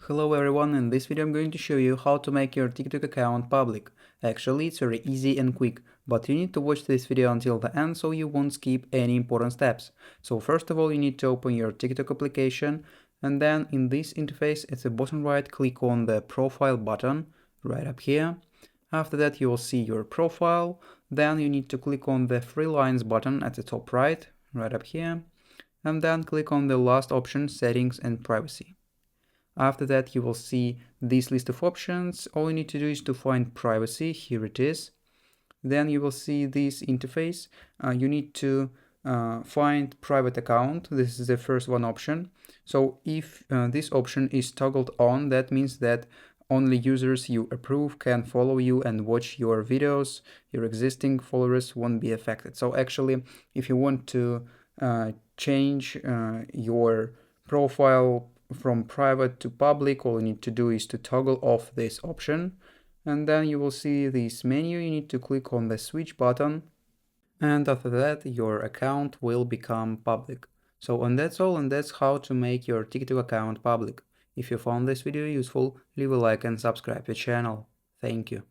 Hello everyone, in this video I'm going to show you how to make your TikTok account public. Actually, it's very easy and quick, but you need to watch this video until the end so you won't skip any important steps. So first of all, you need to open your TikTok application, and then in this interface at the bottom right, click on the profile button right up here. After that, you will see your profile. Then you need to click on the three lines button at the top right up here, and then click on the last option, settings and privacy. After that, you will see this list of options. All you need to do is to find privacy. Here it is. Then you will see this interface. You need to find private account. This is the first one option. So if this option is toggled on, that means that only users you approve can follow you and watch your videos. Your existing followers won't be affected. So actually, if you want to change your profile from private to public, all you need to do is to toggle off this option, and then you will see this menu. You need to click on the switch button, and after that your account will become public. And that's all, and that's how to make your TikTok account public. If you found this video useful, leave a like and subscribe to the channel. Thank you.